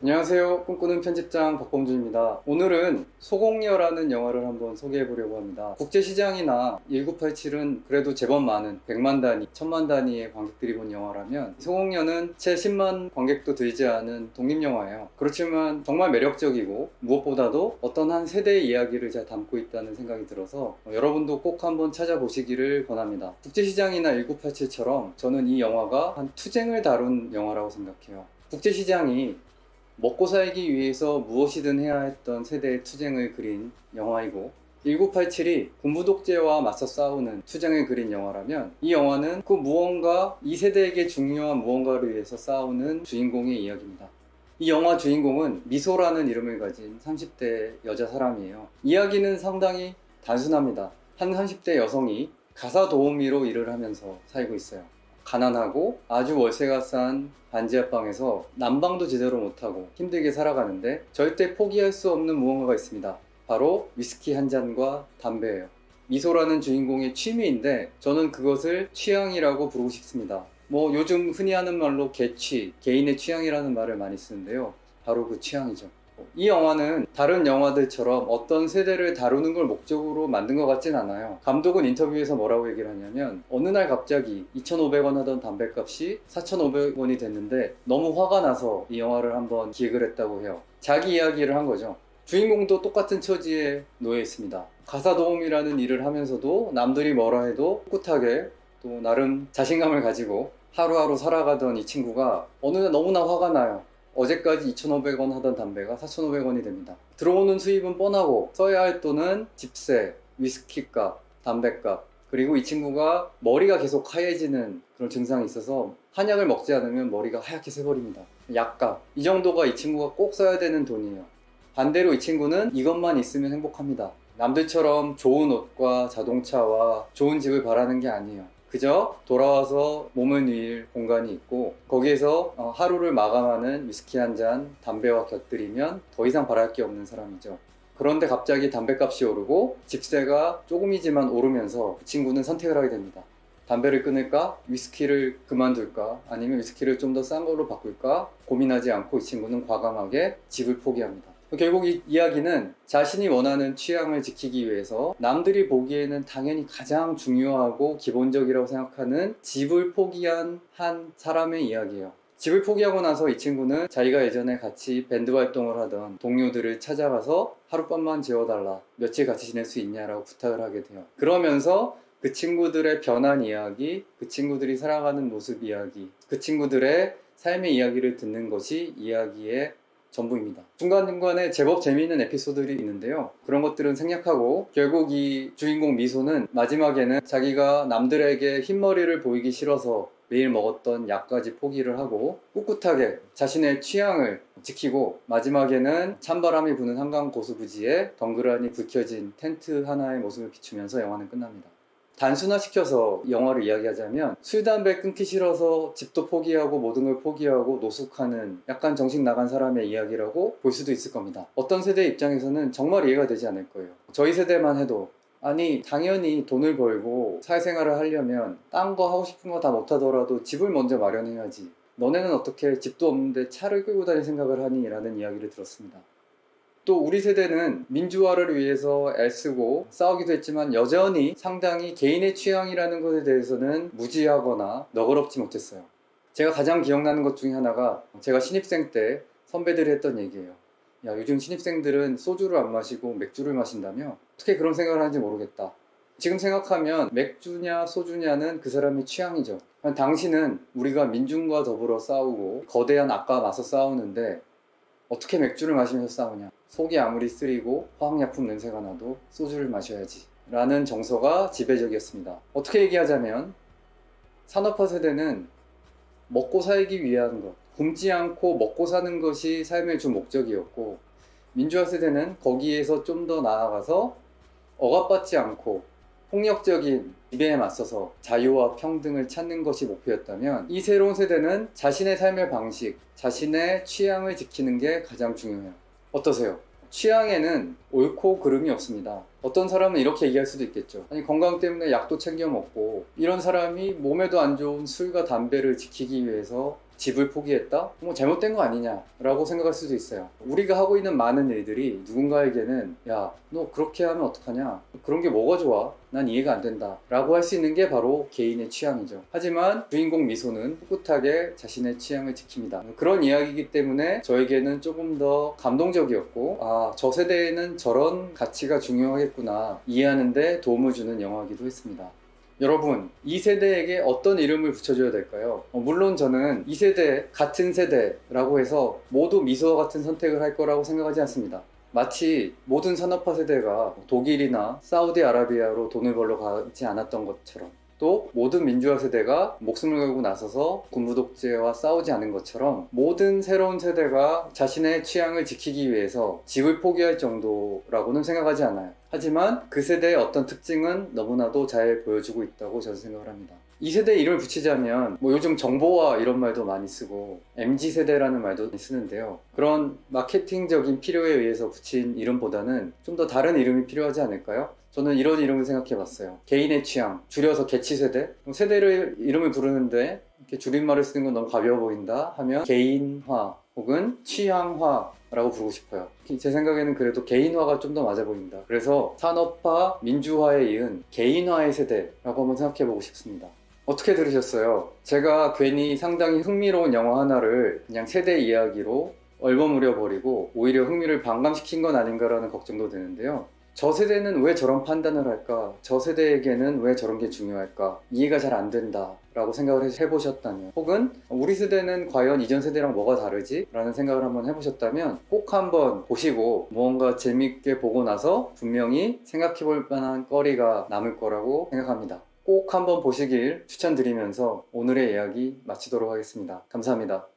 안녕하세요. 꿈꾸는 편집장 박범준입니다. 오늘은 소공녀라는 영화를 한번 소개해 보려고 합니다. 국제시장이나 1987은 그래도 제법 많은 100만 단위, 1000만 단위의 관객들이 본 영화라면 소공녀는 채 10만 관객도 들지 않은 독립영화예요. 그렇지만 정말 매력적이고 무엇보다도 어떤 한 세대의 이야기를 잘 담고 있다는 생각이 들어서 여러분도 꼭 한번 찾아보시기를 권합니다. 국제시장이나 1987처럼 저는 이 영화가 한 투쟁을 다룬 영화라고 생각해요. 국제시장이 먹고 살기 위해서 무엇이든 해야 했던 세대의 투쟁을 그린 영화이고 1987이 군부 독재와 맞서 싸우는 투쟁을 그린 영화라면 이 영화는 그 무언가 이 세대에게 중요한 무언가를 위해서 싸우는 주인공의 이야기입니다. 이 영화 주인공은 미소라는 이름을 가진 30대 여자 사람이에요. 이야기는 상당히 단순합니다. 한 30대 여성이 가사 도우미로 일을 하면서 살고 있어요. 가난하고 아주 월세가 싼 반지하방에서 난방도 제대로 못하고 힘들게 살아가는데 절대 포기할 수 없는 무언가가 있습니다. 바로 위스키 한 잔과 담배예요. 미소라는 주인공의 취미인데 저는 그것을 취향이라고 부르고 싶습니다. 요즘 흔히 하는 말로 개취, 개인의 취향이라는 말을 많이 쓰는데요. 바로 그 취향이죠. 이 영화는 다른 영화들처럼 어떤 세대를 다루는 걸 목적으로 만든 것 같진 않아요. 감독은 인터뷰에서 뭐라고 얘기를 하냐면 어느 날 갑자기 2,500원 하던 담배값이 4,500원이 됐는데 너무 화가 나서 이 영화를 한번 기획을 했다고 해요. 자기 이야기를 한 거죠. 주인공도 똑같은 처지에 놓여 있습니다. 가사 도우미라는 일을 하면서도 남들이 뭐라 해도 꿋꿋하게 또 나름 자신감을 가지고 하루하루 살아가던 이 친구가 어느 날 너무나 화가 나요. 어제까지 2,500원 하던 담배가 4,500원이 됩니다. 들어오는 수입은 뻔하고 써야 할 돈은 집세, 위스키값, 담배값, 그리고 이 친구가 머리가 계속 하얘지는 그런 증상이 있어서 한약을 먹지 않으면 머리가 하얗게 새버립니다. 약값, 이 정도가 이 친구가 꼭 써야 되는 돈이에요. 반대로 이 친구는 이것만 있으면 행복합니다. 남들처럼 좋은 옷과 자동차와 좋은 집을 바라는 게 아니에요. 그저 돌아와서 몸을 누일 공간이 있고 거기에서 하루를 마감하는 위스키 한 잔, 담배와 곁들이면 더 이상 바랄 게 없는 사람이죠. 그런데 갑자기 담배값이 오르고 집세가 조금이지만 오르면서 그 친구는 선택을 하게 됩니다. 담배를 끊을까? 위스키를 그만둘까? 아니면 위스키를 좀 더 싼 걸로 바꿀까? 고민하지 않고 이 친구는 과감하게 집을 포기합니다. 결국 이 이야기는 자신이 원하는 취향을 지키기 위해서 남들이 보기에는 당연히 가장 중요하고 기본적이라고 생각하는 집을 포기한 한 사람의 이야기예요. 집을 포기하고 나서 이 친구는 자기가 예전에 같이 밴드 활동을 하던 동료들을 찾아가서 하룻밤만 재워달라, 며칠 같이 지낼 수 있냐라고 부탁을 하게 돼요. 그러면서 그 친구들의 변한 이야기, 그 친구들이 살아가는 모습 이야기, 그 친구들의 삶의 이야기를 듣는 것이 이야기의 전부입니다. 중간중간에 제법 재미있는 에피소드들이 있는데요. 그런 것들은 생략하고 결국 이 주인공 미소는 마지막에는 자기가 남들에게 흰머리를 보이기 싫어서 매일 먹었던 약까지 포기를 하고 꿋꿋하게 자신의 취향을 지키고 마지막에는 찬바람이 부는 한강 고수부지에 덩그러니 불 켜진 텐트 하나의 모습을 비추면서 영화는 끝납니다. 단순화시켜서 영화를 이야기하자면 술, 담배 끊기 싫어서 집도 포기하고 모든 걸 포기하고 노숙하는 약간 정신 나간 사람의 이야기라고 볼 수도 있을 겁니다. 어떤 세대 입장에서는 정말 이해가 되지 않을 거예요. 저희 세대만 해도 아니 당연히 돈을 벌고 사회생활을 하려면 딴 거 하고 싶은 거 다 못하더라도 집을 먼저 마련해야지. 너네는 어떻게 집도 없는데 차를 끌고 다닐 생각을 하니? 라는 이야기를 들었습니다. 또 우리 세대는 민주화를 위해서 애쓰고 싸우기도 했지만 여전히 상당히 개인의 취향이라는 것에 대해서는 무지하거나 너그럽지 못했어요. 제가 가장 기억나는 것 중에 하나가 제가 신입생 때 선배들이 했던 얘기예요. 야, 요즘 신입생들은 소주를 안 마시고 맥주를 마신다며? 어떻게 그런 생각을 하는지 모르겠다. 지금 생각하면 맥주냐 소주냐는 그 사람의 취향이죠. 당신은 우리가 민중과 더불어 싸우고 거대한 악과 맞서 싸우는데 어떻게 맥주를 마시면서 싸우냐? 속이 아무리 쓰리고 화학약품 냄새가 나도 소주를 마셔야지 라는 정서가 지배적이었습니다. 어떻게 얘기하자면 산업화 세대는 먹고 살기 위한 것, 굶지 않고 먹고 사는 것이 삶의 주 목적이었고 민주화 세대는 거기에서 좀 더 나아가서 억압받지 않고 폭력적인 지배에 맞서서 자유와 평등을 찾는 것이 목표였다면 이 새로운 세대는 자신의 삶의 방식, 자신의 취향을 지키는 게 가장 중요해요. 어떠세요? 취향에는 옳고 그름이 없습니다. 어떤 사람은 이렇게 얘기할 수도 있겠죠. 아니 건강 때문에 약도 챙겨 먹고 이런 사람이 몸에도 안 좋은 술과 담배를 지키기 위해서 집을 포기했다? 뭐 잘못된 거 아니냐라고 생각할 수도 있어요. 우리가 하고 있는 많은 일들이 누군가에게는 야, 너 그렇게 하면 어떡하냐? 그런 게 뭐가 좋아? 난 이해가 안 된다 라고 할 수 있는 게 바로 개인의 취향이죠. 하지만 주인공 미소는 꿋꿋하게 자신의 취향을 지킵니다. 그런 이야기이기 때문에 저에게는 조금 더 감동적이었고, 아, 저 세대에는 저런 가치가 중요하겠구나 이해하는데 도움을 주는 영화이기도 했습니다. 여러분, 이 세대에게 어떤 이름을 붙여줘야 될까요? 물론 저는 이 세대, 같은 세대라고 해서 모두 미소와 같은 선택을 할 거라고 생각하지 않습니다. 마치 모든 산업화 세대가 독일이나 사우디아라비아로 돈을 벌러 가지 않았던 것처럼, 또 모든 민주화 세대가 목숨을 걸고 나서서 군부 독재와 싸우지 않은 것처럼, 모든 새로운 세대가 자신의 취향을 지키기 위해서 집을 포기할 정도라고는 생각하지 않아요. 하지만 그 세대의 어떤 특징은 너무나도 잘 보여주고 있다고 저는 생각을 합니다. 이 세대에 이름을 붙이자면 뭐 요즘 정보화 이런 말도 많이 쓰고 MZ세대라는 말도 많이 쓰는데요. 그런 마케팅적인 필요에 의해서 붙인 이름보다는 좀 더 다른 이름이 필요하지 않을까요? 저는 이런 이름을 생각해 봤어요. 개인의 취향, 줄여서 개취세대. 세대를 이름을 부르는데 이렇게 줄임말을 쓰는 건 너무 가벼워 보인다 하면 개인화 혹은 취향화라고 부르고 싶어요. 제 생각에는 그래도 개인화가 좀 더 맞아 보인다. 그래서 산업화, 민주화에 이은 개인화의 세대라고 한번 생각해 보고 싶습니다. 어떻게 들으셨어요? 제가 괜히 상당히 흥미로운 영화 하나를 그냥 세대 이야기로 얼버무려 버리고 오히려 흥미를 반감시킨 건 아닌가라는 걱정도 드는데요. 저 세대는 왜 저런 판단을 할까? 저 세대에게는 왜 저런 게 중요할까? 이해가 잘 안 된다 라고 생각을 해보셨다면, 혹은 우리 세대는 과연 이전 세대랑 뭐가 다르지? 라는 생각을 한번 해보셨다면 꼭 한번 보시고 무언가 재밌게 보고 나서 분명히 생각해 볼 만한 거리가 남을 거라고 생각합니다. 꼭 한번 보시길 추천드리면서 오늘의 이야기 마치도록 하겠습니다. 감사합니다.